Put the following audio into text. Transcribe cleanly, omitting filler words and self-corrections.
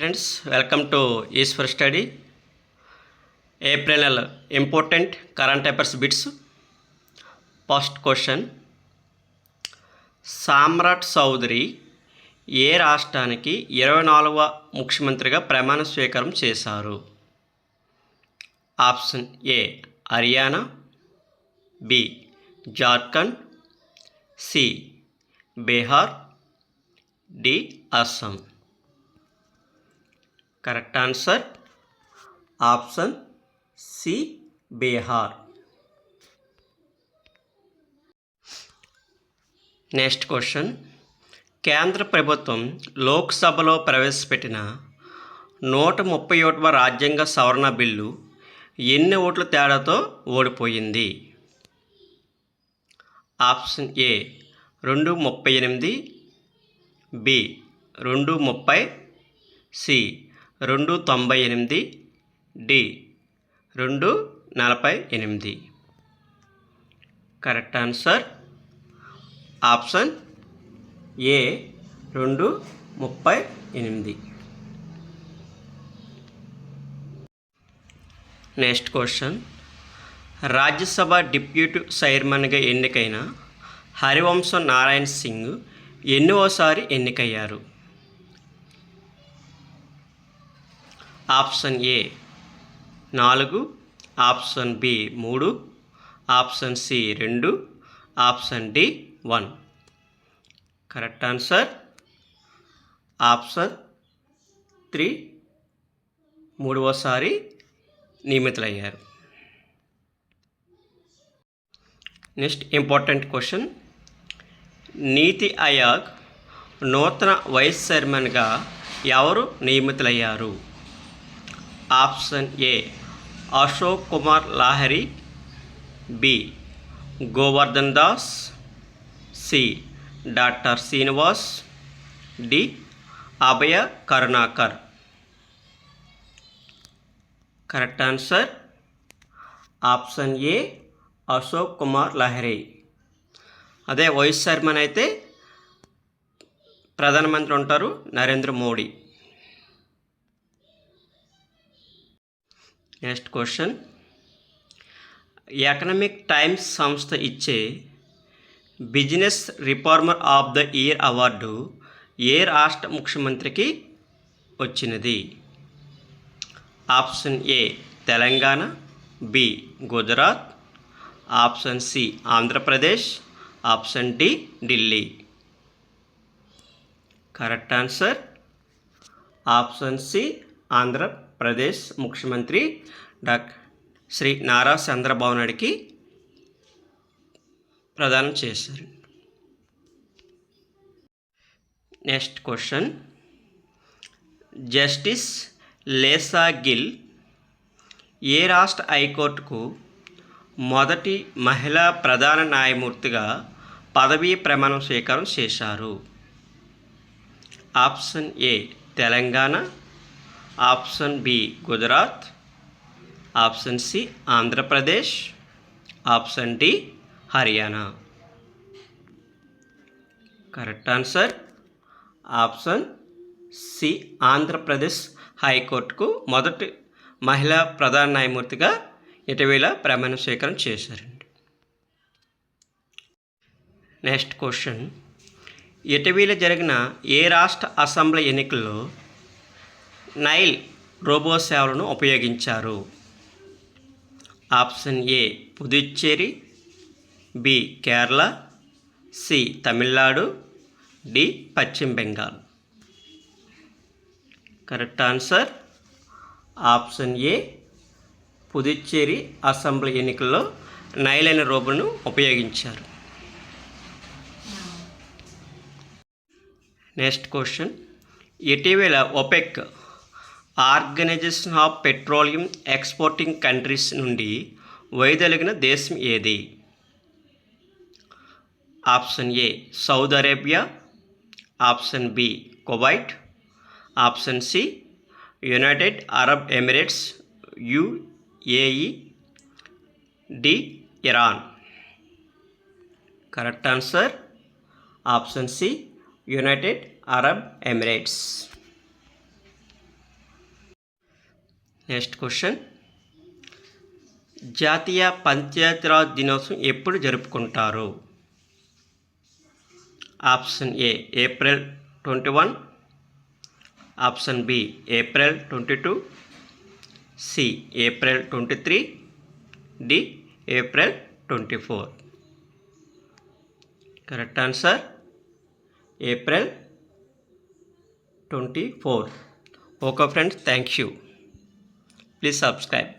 Friends, welcome to ease for study. April నెల important current affairs bits. First question, Samrat Choudhary ఏ రాష్ట్రానికి 24వ ముఖ్యమంత్రిగా ప్రమాణ స్వీకారం చేశారు? Option A Haryana, B Jharkhand, C Bihar, D Assam. Correct answer option C Bihar. Next question, కేంద్ర ప్రభుత్వం లోక్సభలో ప్రవేశపెట్టిన 131వ రాజ్యాంగ సవరణ బిల్లు ఎన్ని ఓట్ల తేడాతో ఓడిపోయింది? Option A 238, B 230, C 298, D 248. Correct answer option A 238. Next question, Rajya Sabha deputy చైర్మన్గా ఎన్నికైన హరివంశ్ నారాయణ్ సింగ్ ఎన్నోసారి ఎన్నికయ్యారు? Option A 4, option B 3, option C 2, option D 1. Correct answer option 3, 3వసారి నియమితులయ్యారు. నెక్స్ట్ ఇంపార్టెంట్ క్వశ్చన్, నీతి ఆయోగ్ నూతన వైస్ చైర్మన్గా ఎవరు నియమితులయ్యారు? Option A Ashok Kumar Lahiri, B Govardhan Das, C doctor Srinivas, D Abhaya Karunakar. Correct answer option ఏ అశోక్ కుమార్ లాహిరి. అదే వైస్ చైర్మన్ అయితే ప్రధానమంత్రి ఉంటారు, Narendra Modi. Next question, economic times సంస్థ ఇచ్చే business reformer of the year award ఏ రాష్ట్ర ముఖ్యమంత్రికి వచ్చినది? Option A Telangana, B Gujarat, option C Andhra Pradesh, option D Delhi. Correct answer option C Andhra Pradesh ముఖ్యమంత్రి శ్రీ నారా చంద్రబాబు నాయుడికి ప్రదానం చేశారు. నెక్స్ట్ క్వశ్చన్, జస్టిస్ లేసా గిల్ ఏ రాష్ట్ర హైకోర్టుకు మొదటి మహిళా ప్రధాన న్యాయమూర్తిగా పదవీ ప్రమాణ స్వీకారం చేశారు? Option A Telangana, option B Gujarat, option C Andhra Pradesh, option D Haryana. Correct answer option C Andhra Pradesh హైకోర్టుకు మొదటి మహిళా ప్రధాన న్యాయమూర్తిగా ఇటీవల ప్రమాణ స్వీకారం చేశారండి. నెక్స్ట్ క్వశ్చన్, ఇటీవల జరిగిన ఏ రాష్ట్ర అసెంబ్లీ ఎన్నికల్లో నైల్ రోబో సేవలను ఉపయోగించారు? Option A Puducherry, B Kerala, C Tamil Nadu, D పశ్చిమ బెంగాల్. కరెక్ట్ ఆన్సర్ ఆప్షన్ ఏ పుదుచ్చేరి అసెంబ్లీ ఎన్నికల్లో నైల్ అనే రోబోను ఉపయోగించారు. నెక్స్ట్ క్వశ్చన్, ఇటీవల OPEC organisation of petroleum exporting countries నుండి వైదొలిగిన దేశం ఏది? Option A Saudi Arabia, option B Kuwait, option C United Arab Emirates UAE, D Iran. Correct answer option C United Arab Emirates. Next question, జాతీయ పంచాయతీరాజ్ దినోత్సవం ఎప్పుడు జరుపుకుంటారు? Option A April 21, option B April 22, C April 23, D April 24. Correct answer April 24. Okay friends, thank you. Please subscribe.